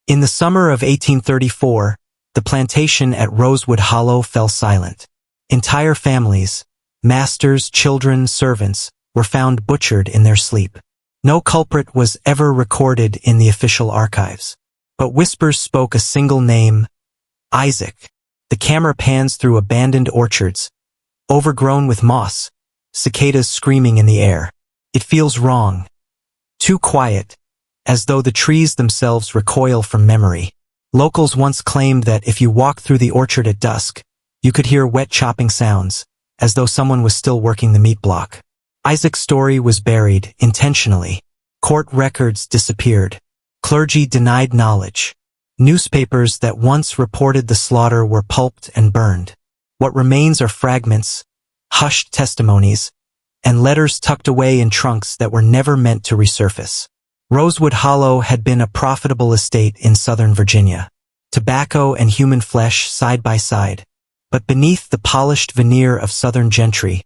In the summer of 1834, the plantation at Rosewood Hollow fell silent. Entire families, masters, children, servants, were found butchered in their sleep. No culprit was ever recorded in the official archives. But whispers spoke a single name: Isaac. The camera pans through abandoned orchards, overgrown with moss, cicadas screaming in the air. It feels wrong. Too quiet, as though the trees themselves recoil from memory. Locals once claimed that if you walked through the orchard at dusk, you could hear wet chopping sounds, as though someone was still working the meat block. Isaac's story was buried, intentionally. Court records disappeared. Clergy denied knowledge. Newspapers that once reported the slaughter were pulped and burned. What remains are fragments, hushed testimonies, and letters tucked away in trunks that were never meant to resurface. Rosewood Hollow had been a profitable estate in southern Virginia. Tobacco and human flesh side by side. But beneath the polished veneer of southern gentry,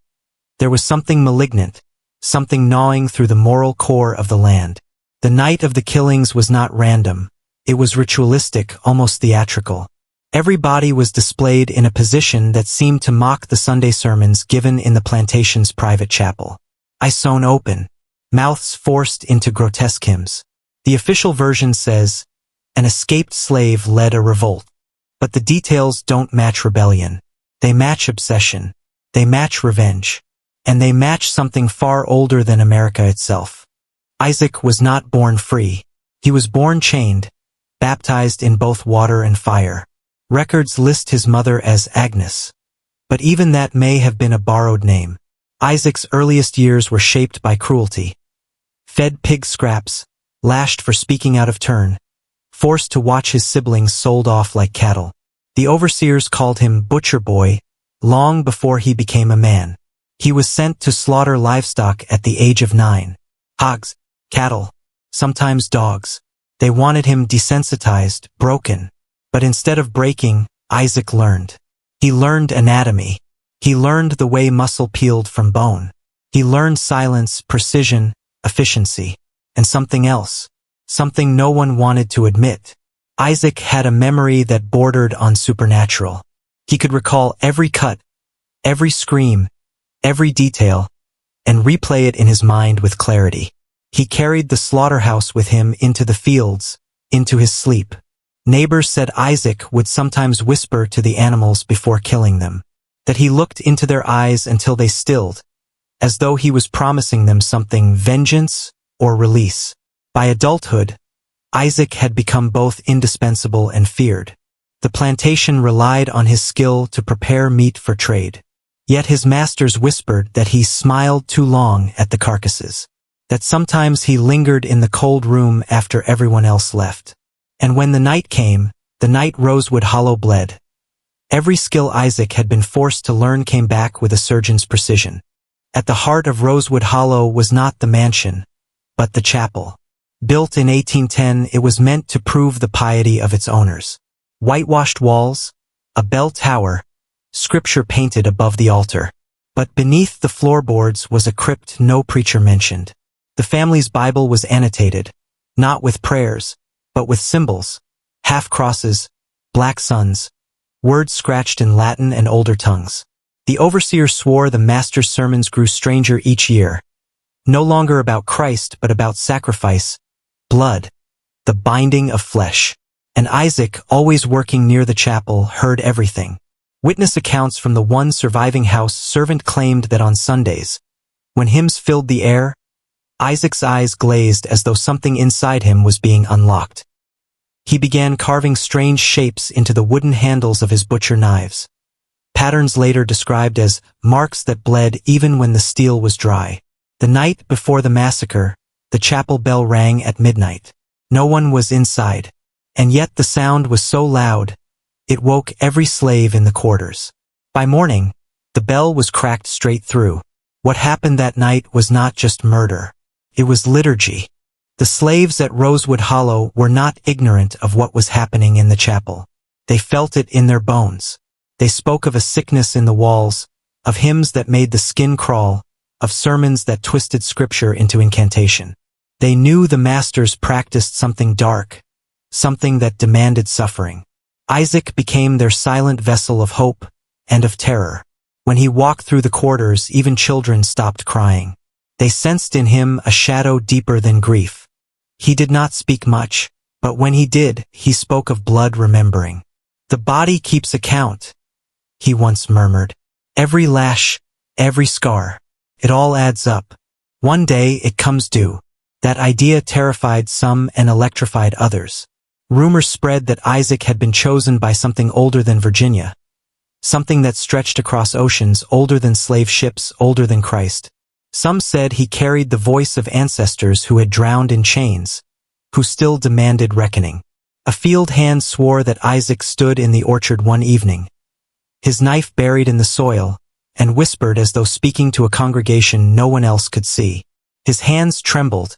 there was something malignant, something gnawing through the moral core of the land. The night of the killings was not random. It was ritualistic, almost theatrical. Every body was displayed in a position that seemed to mock the Sunday sermons given in the plantation's private chapel. Eyes sewn open, mouths forced into grotesque hymns. The official version says, an escaped slave led a revolt. But the details don't match rebellion. They match obsession. They match revenge. And they match something far older than America itself. Isaac was not born free. He was born chained, baptized in both water and fire. Records list his mother as Agnes. But even that may have been a borrowed name. Isaac's earliest years were shaped by cruelty. Fed pig scraps, lashed for speaking out of turn, forced to watch his siblings sold off like cattle. The overseers called him Butcher Boy long before he became a man. He was sent to slaughter livestock at the age of 9. Hogs, cattle, sometimes dogs. They wanted him desensitized, broken. But instead of breaking, Isaac learned. He learned anatomy. He learned the way muscle peeled from bone. He learned silence, precision, efficiency. And something else. Something no one wanted to admit. Isaac had a memory that bordered on supernatural. He could recall every cut, every scream, every detail, and replay it in his mind with clarity. He carried the slaughterhouse with him into the fields, into his sleep. Neighbors said Isaac would sometimes whisper to the animals before killing them, that he looked into their eyes until they stilled, as though he was promising them something: vengeance or release. By adulthood, Isaac had become both indispensable and feared. The plantation relied on his skill to prepare meat for trade. Yet his masters whispered that he smiled too long at the carcasses, that sometimes he lingered in the cold room after everyone else left. And when the night came, the night Rosewood Hollow bled, every skill Isaac had been forced to learn came back with a surgeon's precision. At the heart of Rosewood Hollow was not the mansion, but the chapel. Built in 1810, it was meant to prove the piety of its owners. Whitewashed walls, a bell tower, scripture painted above the altar. But beneath the floorboards was a crypt no preacher mentioned. The family's Bible was annotated, not with prayers, but with symbols, half-crosses, black suns, words scratched in Latin and older tongues. The overseer swore the master's sermons grew stranger each year, no longer about Christ but about sacrifice, blood, the binding of flesh. And Isaac, always working near the chapel, heard everything. Witness accounts from the one surviving house servant claimed that on Sundays, when hymns filled the air, Isaac's eyes glazed as though something inside him was being unlocked. He began carving strange shapes into the wooden handles of his butcher knives, patterns later described as marks that bled even when the steel was dry. The night before the massacre, the chapel bell rang at midnight. No one was inside, and yet the sound was so loud, it woke every slave in the quarters. By morning, the bell was cracked straight through. What happened that night was not just murder. It was liturgy. The slaves at Rosewood Hollow were not ignorant of what was happening in the chapel. They felt it in their bones. They spoke of a sickness in the walls, of hymns that made the skin crawl, of sermons that twisted scripture into incantation. They knew the masters practiced something dark, something that demanded suffering. Isaac became their silent vessel of hope and of terror. When he walked through the quarters, even children stopped crying. They sensed in him a shadow deeper than grief. He did not speak much, but when he did, he spoke of blood remembering. "The body keeps account," he once murmured. "Every lash, every scar, it all adds up. One day it comes due." That idea terrified some and electrified others. Rumors spread that Isaac had been chosen by something older than Virginia, something that stretched across oceans, older than slave ships, older than Christ. Some said he carried the voice of ancestors who had drowned in chains, who still demanded reckoning. A field hand swore that Isaac stood in the orchard one evening, his knife buried in the soil, and whispered as though speaking to a congregation no one else could see. His hands trembled,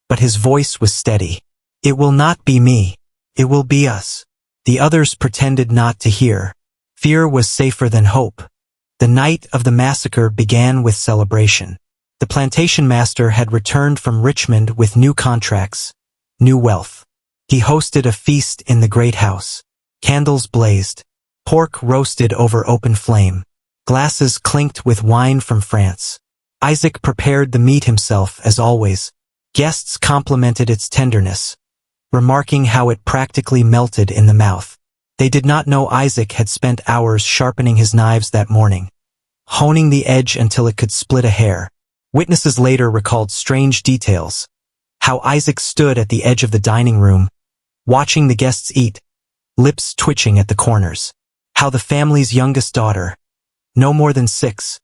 but his voice was steady. "It will not be me. It will be us." The others pretended not to hear. Fear was safer than hope. The night of the massacre began with celebration. The plantation master had returned from Richmond with new contracts, new wealth. He hosted a feast in the great house. Candles blazed. Pork roasted over open flame. Glasses clinked with wine from France. Isaac prepared the meat himself, as always. Guests complimented its tenderness, remarking how it practically melted in the mouth. They did not know Isaac had spent hours sharpening his knives that morning, honing the edge until it could split a hair. Witnesses later recalled strange details. How Isaac stood at the edge of the dining room, watching the guests eat, lips twitching at the corners. How the family's youngest daughter, no more than 6,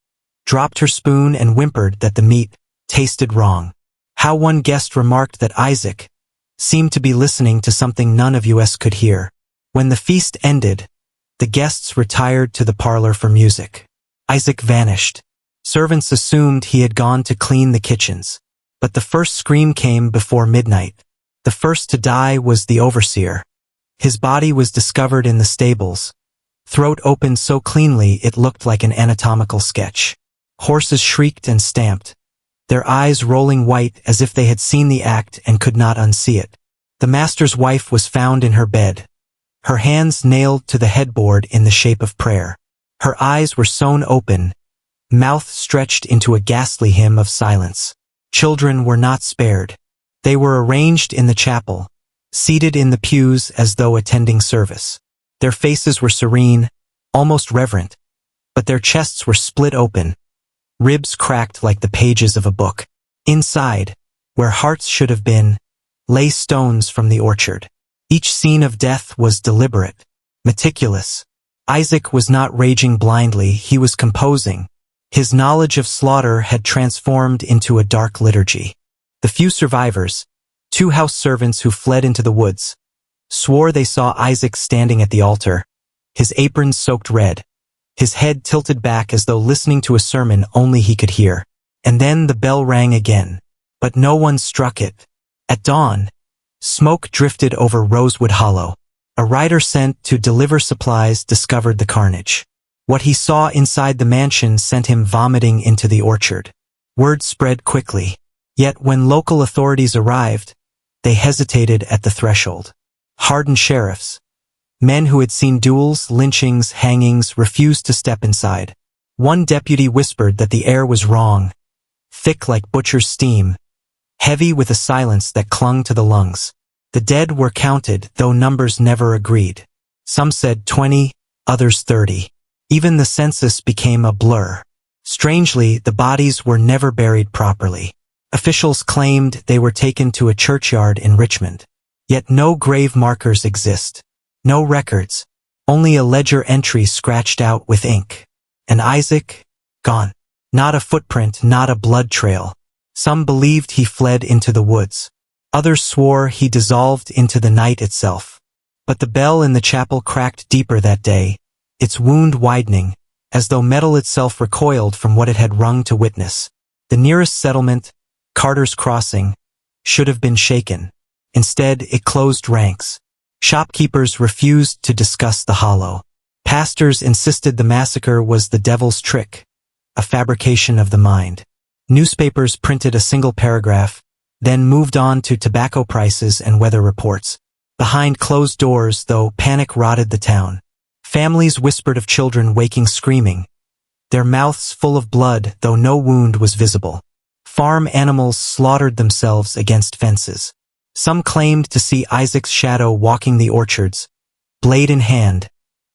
dropped her spoon and whimpered that the meat tasted wrong. How one guest remarked that Isaac seemed to be listening to something none of us could hear. When the feast ended, the guests retired to the parlor for music. Isaac vanished. Servants assumed he had gone to clean the kitchens. But the first scream came before midnight. The first to die was the overseer. His body was discovered in the stables, throat opened so cleanly it looked like an anatomical sketch. Horses shrieked and stamped, their eyes rolling white as if they had seen the act and could not unsee it. The master's wife was found in her bed, her hands nailed to the headboard in the shape of prayer. Her eyes were sewn open, mouth stretched into a ghastly hymn of silence. Children were not spared. They were arranged in the chapel, seated in the pews as though attending service. Their faces were serene, almost reverent, but their chests were split open, ribs cracked like the pages of a book. Inside, where hearts should have been, lay stones from the orchard. Each scene of death was deliberate, meticulous. Isaac was not raging blindly, he was composing. His knowledge of slaughter had transformed into a dark liturgy. The few survivors, 2 house servants who fled into the woods, swore they saw Isaac standing at the altar, his apron soaked red, his head tilted back as though listening to a sermon only he could hear. And then the bell rang again, but no one struck it. At dawn, smoke drifted over Rosewood Hollow. A rider sent to deliver supplies discovered the carnage. What he saw inside the mansion sent him vomiting into the orchard. Word spread quickly. Yet when local authorities arrived, they hesitated at the threshold. Hardened sheriffs, men who had seen duels, lynchings, hangings, refused to step inside. One deputy whispered that the air was wrong, thick like butcher's steam, heavy with a silence that clung to the lungs. The dead were counted, though numbers never agreed. Some said 20, others 30. Even the census became a blur. Strangely, the bodies were never buried properly. Officials claimed they were taken to a churchyard in Richmond. Yet no grave markers exist. No records. Only a ledger entry scratched out with ink. And Isaac? Gone. Not a footprint, not a blood trail. Some believed he fled into the woods. Others swore he dissolved into the night itself. But the bell in the chapel cracked deeper that day, its wound widening, as though metal itself recoiled from what it had rung to witness. The nearest settlement, Carter's Crossing, should have been shaken. Instead, it closed ranks. Shopkeepers refused to discuss the hollow. Pastors insisted the massacre was the devil's trick, a fabrication of the mind. Newspapers printed a single paragraph, then moved on to tobacco prices and weather reports. Behind closed doors, though, panic rotted the town. Families whispered of children waking screaming, their mouths full of blood, though no wound was visible. Farm animals slaughtered themselves against fences. Some claimed to see Isaac's shadow walking the orchards, blade in hand,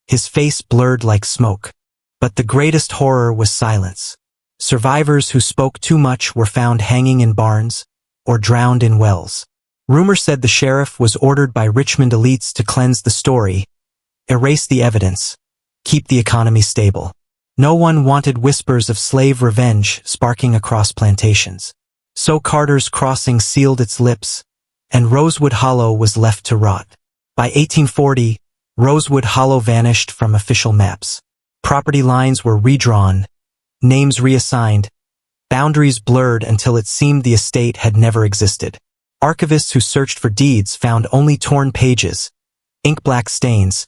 his face blurred like smoke. But the greatest horror was silence. Survivors who spoke too much were found hanging in barns or drowned in wells. Rumor said the sheriff was ordered by Richmond elites to cleanse the story, erase the evidence, keep the economy stable. No one wanted whispers of slave revenge sparking across plantations. So Carter's Crossing sealed its lips, and Rosewood Hollow was left to rot. By 1840, Rosewood Hollow vanished from official maps. Property lines were redrawn, names reassigned, boundaries blurred until it seemed the estate had never existed. Archivists who searched for deeds found only torn pages, ink-black stains,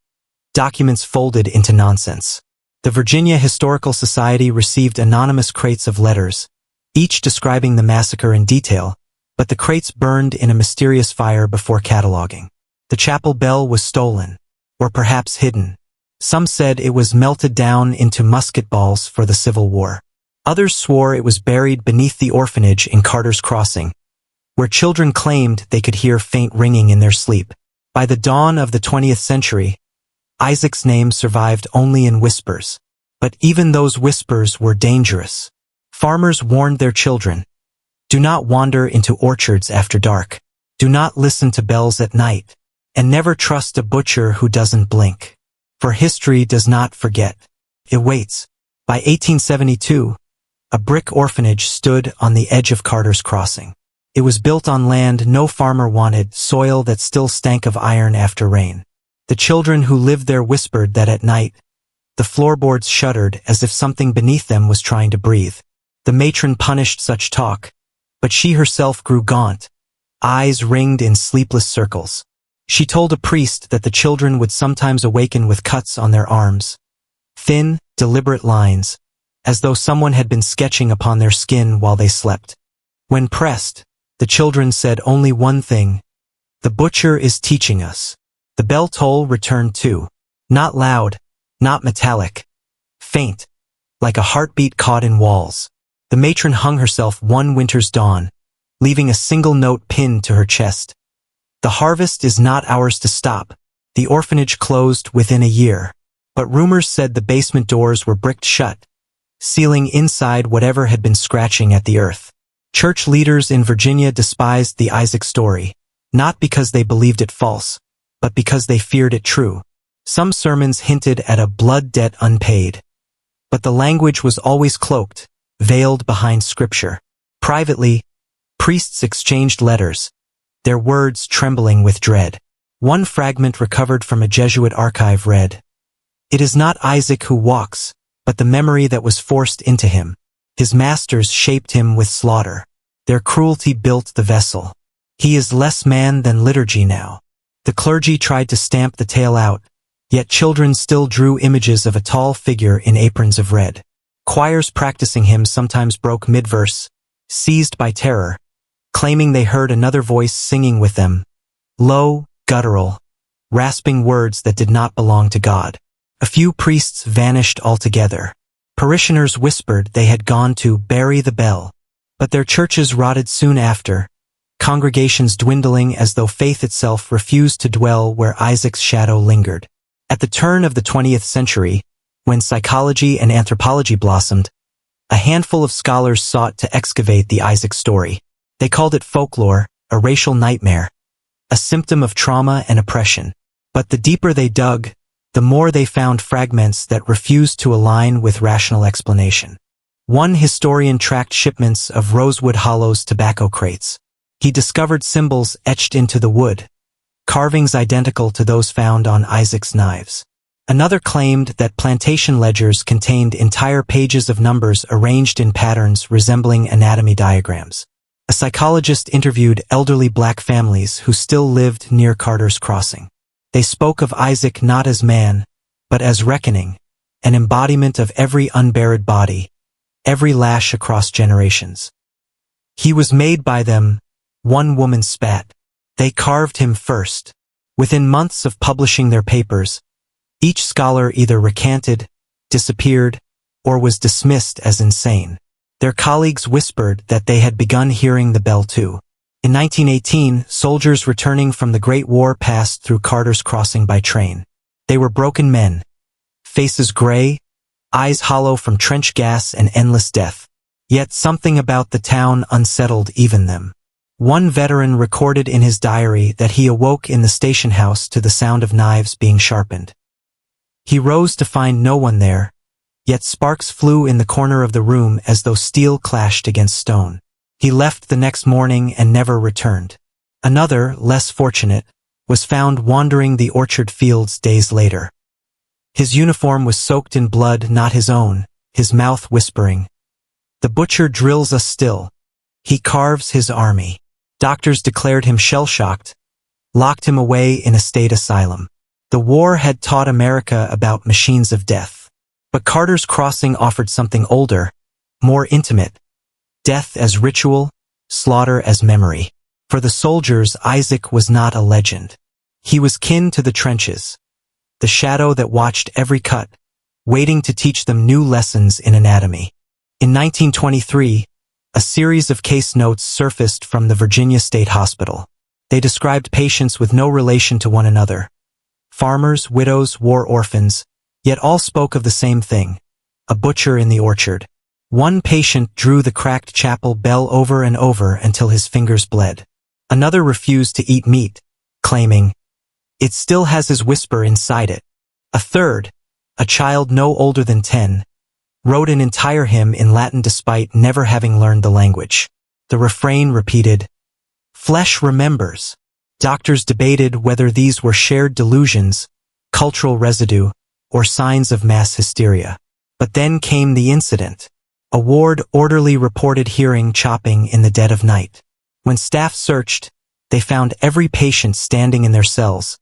documents folded into nonsense. The Virginia Historical Society received anonymous crates of letters, each describing the massacre in detail, but the crates burned in a mysterious fire before cataloging. The chapel bell was stolen, or perhaps hidden. Some said it was melted down into musket balls for the Civil War. Others swore it was buried beneath the orphanage in Carter's Crossing, where children claimed they could hear faint ringing in their sleep. By the dawn of the 20th century, Isaac's name survived only in whispers. But even those whispers were dangerous. Farmers warned their children, do not wander into orchards after dark. Do not listen to bells at night. And never trust a butcher who doesn't blink. For history does not forget. It waits. By 1872, a brick orphanage stood on the edge of Carter's Crossing. It was built on land no farmer wanted, soil that still stank of iron after rain. The children who lived there whispered that at night, the floorboards shuddered as if something beneath them was trying to breathe. The matron punished such talk, but she herself grew gaunt, eyes ringed in sleepless circles. She told a priest that the children would sometimes awaken with cuts on their arms, thin, deliberate lines, as though someone had been sketching upon their skin while they slept. When pressed, the children said only one thing, the butcher is teaching us. The bell toll returned too, not loud, not metallic, faint, like a heartbeat caught in walls. The matron hung herself one winter's dawn, leaving a single note pinned to her chest. The harvest is not ours to stop. The orphanage closed within a year. But rumors said the basement doors were bricked shut, sealing inside whatever had been scratching at the earth. Church leaders in Virginia despised the Isaac story, not because they believed it false, but because they feared it true. Some sermons hinted at a blood debt unpaid. But the language was always cloaked, veiled behind scripture. Privately, priests exchanged letters, their words trembling with dread. One fragment recovered from a Jesuit archive read, "It is not Isaac who walks, but the memory that was forced into him. His masters shaped him with slaughter. Their cruelty built the vessel. He is less man than liturgy now." The clergy tried to stamp the tale out, yet children still drew images of a tall figure in aprons of red. Choirs practicing hymns sometimes broke mid-verse, seized by terror, claiming they heard another voice singing with them, low, guttural, rasping words that did not belong to God. A few priests vanished altogether. Parishioners whispered they had gone to bury the bell, but their churches rotted soon after, congregations dwindling as though faith itself refused to dwell where Isaac's shadow lingered. At the turn of the 20th century, when psychology and anthropology blossomed, a handful of scholars sought to excavate the Isaac story. They called it folklore, a racial nightmare, a symptom of trauma and oppression. But the deeper they dug, the more they found fragments that refused to align with rational explanation. One historian tracked shipments of Rosewood Hollow's tobacco crates. He discovered symbols etched into the wood, carvings identical to those found on Isaac's knives. Another claimed that plantation ledgers contained entire pages of numbers arranged in patterns resembling anatomy diagrams. A psychologist interviewed elderly black families who still lived near Carter's Crossing. They spoke of Isaac not as man, but as reckoning, an embodiment of every unburied body, every lash across generations. He was made by them, one woman spat. They carved him first. Within months of publishing their papers, each scholar either recanted, disappeared, or was dismissed as insane. Their colleagues whispered that they had begun hearing the bell too. In 1918, soldiers returning from the Great War passed through Carter's Crossing by train. They were broken men, faces gray, eyes hollow from trench gas and endless death. Yet something about the town unsettled even them. One veteran recorded in his diary that he awoke in the station house to the sound of knives being sharpened. He rose to find no one there, yet sparks flew in the corner of the room as though steel clashed against stone. He left the next morning and never returned. Another, less fortunate, was found wandering the orchard fields days later. His uniform was soaked in blood not his own, his mouth whispering, "The butcher drills us still. He carves his army." Doctors declared him shell-shocked, locked him away in a state asylum. The war had taught America about machines of death. But Carter's Crossing offered something older, more intimate. Death as ritual, slaughter as memory. For the soldiers, Isaac was not a legend. He was kin to the trenches, the shadow that watched every cut, waiting to teach them new lessons in anatomy. In 1923, a series of case notes surfaced from the Virginia State Hospital. They described patients with no relation to one another. Farmers, widows, war orphans, yet all spoke of the same thing, a butcher in the orchard. One patient drew the cracked chapel bell over and over until his fingers bled. Another refused to eat meat, claiming, "It still has his whisper inside it." A third, a child no older than 10, wrote an entire hymn in Latin despite never having learned the language. The refrain repeated, "Flesh remembers." Doctors debated whether these were shared delusions, cultural residue, or signs of mass hysteria. But then came the incident. A ward orderly reported hearing chopping in the dead of night. When staff searched, they found every patient standing in their cells,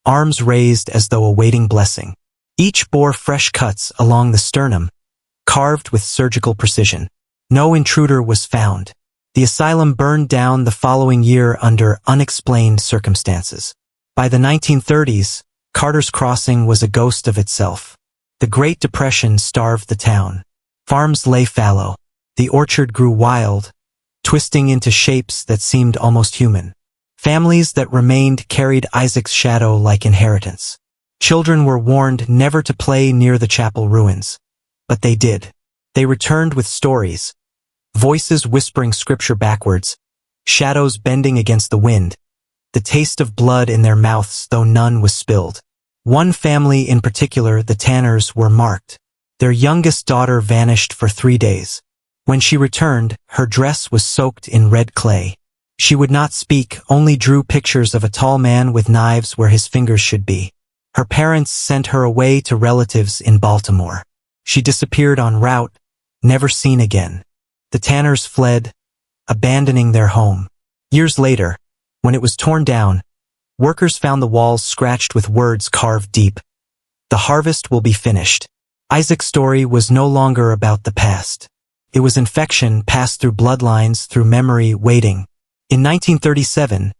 arms raised as though awaiting blessing. Each bore fresh cuts along the sternum, carved with surgical precision. No intruder was found. The asylum burned down the following year under unexplained circumstances. By the 1930s, Carter's Crossing was a ghost of itself. The Great Depression starved the town. Farms lay fallow. The orchard grew wild, twisting into shapes that seemed almost human. Families that remained carried Isaac's shadow like inheritance. Children were warned never to play near the chapel ruins. But they did. They returned with stories, voices whispering scripture backwards, shadows bending against the wind, the taste of blood in their mouths though none was spilled. One family in particular, the Tanners, were marked. Their youngest daughter vanished for 3 days. When she returned, her dress was soaked in red clay. She would not speak, only drew pictures of a tall man with knives where his fingers should be. Her parents sent her away to relatives in Baltimore. She disappeared en route, never seen again. The Tanners fled, abandoning their home. Years later, when it was torn down, workers found the walls scratched with words carved deep. "The harvest will be finished." Isaac's story was no longer about the past. It was infection passed through bloodlines, through memory, waiting. In 1937,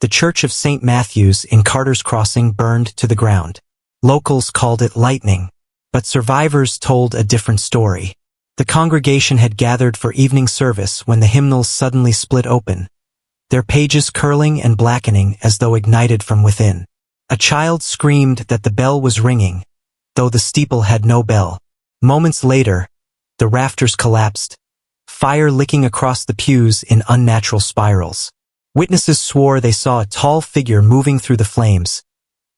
the Church of St. Matthew's in Carter's Crossing burned to the ground. Locals called it lightning. But survivors told a different story. The congregation had gathered for evening service when the hymnals suddenly split open, their pages curling and blackening as though ignited from within. A child screamed that the bell was ringing, though the steeple had no bell. Moments later, the rafters collapsed, fire licking across the pews in unnatural spirals. Witnesses swore they saw a tall figure moving through the flames,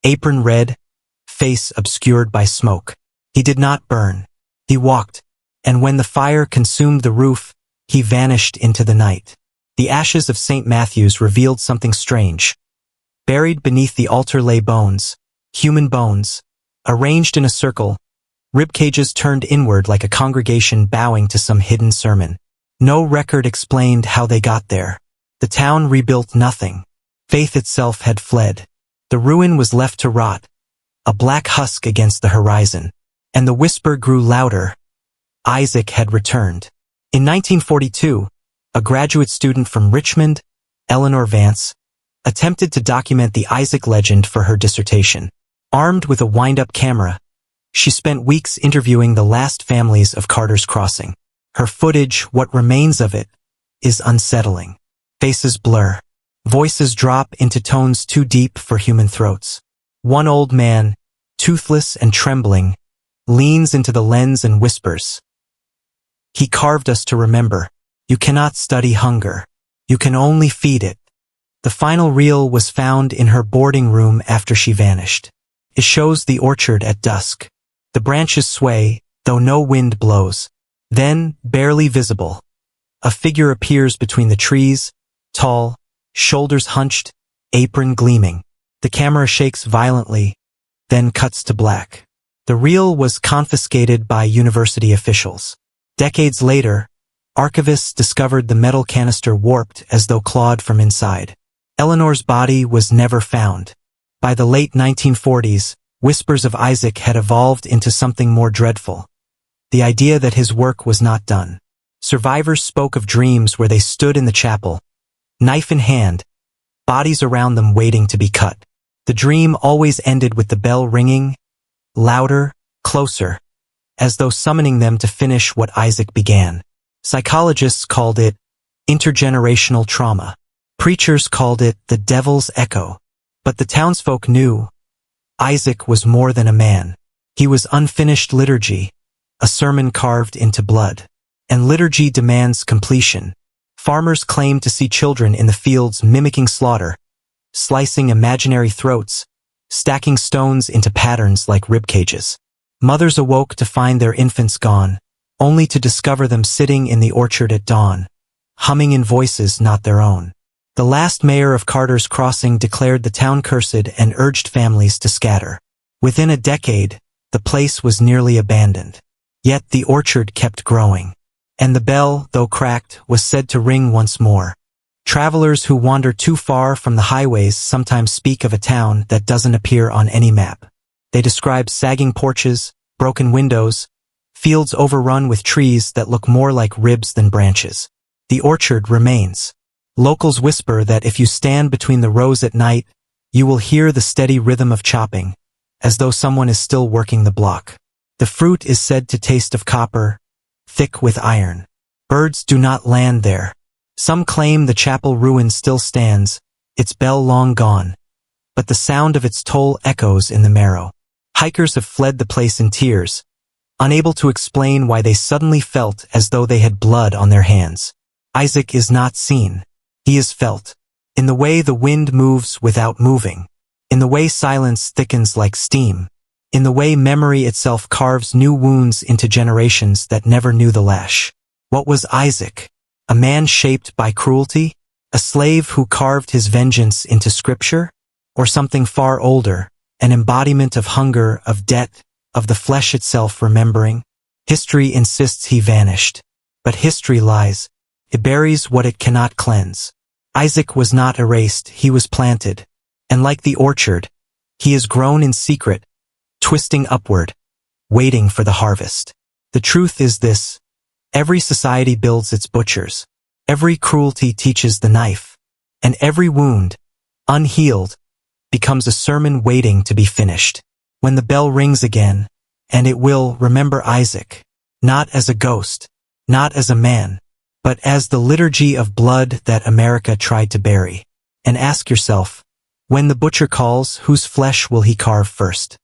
apron red, face obscured by smoke. He did not burn. He walked, and when the fire consumed the roof, he vanished into the night. The ashes of St. Matthew's revealed something strange. Buried beneath the altar lay bones, human bones, arranged in a circle, ribcages turned inward like a congregation bowing to some hidden sermon. No record explained how they got there. The town rebuilt nothing. Faith itself had fled. The ruin was left to rot, a black husk against the horizon. And the whisper grew louder. Isaac had returned. In 1942, a graduate student from Richmond, Eleanor Vance, attempted to document the Isaac legend for her dissertation. Armed with a wind-up camera, she spent weeks interviewing the last families of Carter's Crossing. Her footage, what remains of it, is unsettling. Faces blur. Voices drop into tones too deep for human throats. One old man, toothless and trembling, leans into the lens and whispers, "He carved us to remember. You cannot study hunger. You can only feed it." The final reel was found in her boarding room after she vanished. It shows the orchard at dusk. The branches sway, though no wind blows. Then, barely visible, a figure appears between the trees, tall, shoulders hunched, apron gleaming. The camera shakes violently, then cuts to black. The reel was confiscated by university officials. Decades later, archivists discovered the metal canister warped as though clawed from inside. Eleanor's body was never found. By the late 1940s, whispers of Isaac had evolved into something more dreadful. The idea that his work was not done. Survivors spoke of dreams where they stood in the chapel, knife in hand, bodies around them waiting to be cut. The dream always ended with the bell ringing, louder, closer, as though summoning them to finish what Isaac began. Psychologists called it intergenerational trauma. Preachers called it the devil's echo. But the townsfolk knew Isaac was more than a man. He was unfinished liturgy, a sermon carved into blood. And liturgy demands completion. Farmers claimed to see children in the fields mimicking slaughter, slicing imaginary throats, stacking stones into patterns like rib cages. Mothers awoke to find their infants gone, only to discover them sitting in the orchard at dawn, humming in voices not their own. The last mayor of Carter's Crossing declared the town cursed and urged families to scatter. Within a decade, the place was nearly abandoned. Yet the orchard kept growing. And the bell, though cracked, was said to ring once more. Travelers who wander too far from the highways sometimes speak of a town that doesn't appear on any map. They describe sagging porches, broken windows, fields overrun with trees that look more like ribs than branches. The orchard remains. Locals whisper that if you stand between the rows at night, you will hear the steady rhythm of chopping, as though someone is still working the block. The fruit is said to taste of copper, thick with iron. Birds do not land there. Some claim the chapel ruin still stands, its bell long gone, but the sound of its toll echoes in the marrow. Hikers have fled the place in tears, unable to explain why they suddenly felt as though they had blood on their hands. Isaac is not seen. He is felt. In the way the wind moves without moving. In the way silence thickens like steam. In the way memory itself carves new wounds into generations that never knew the lash. What was Isaac? A man shaped by cruelty? A slave who carved his vengeance into scripture? Or something far older, an embodiment of hunger, of debt, of the flesh itself remembering? History insists he vanished. But history lies. It buries what it cannot cleanse. Isaac was not erased, he was planted. And like the orchard, he is grown in secret, twisting upward, waiting for the harvest. The truth is this: every society builds its butchers. Every cruelty teaches the knife. And every wound, unhealed, becomes a sermon waiting to be finished. When the bell rings again, and it will, remember Isaac. Not as a ghost, not as a man, but as the liturgy of blood that America tried to bury. And ask yourself, when the butcher calls, whose flesh will he carve first?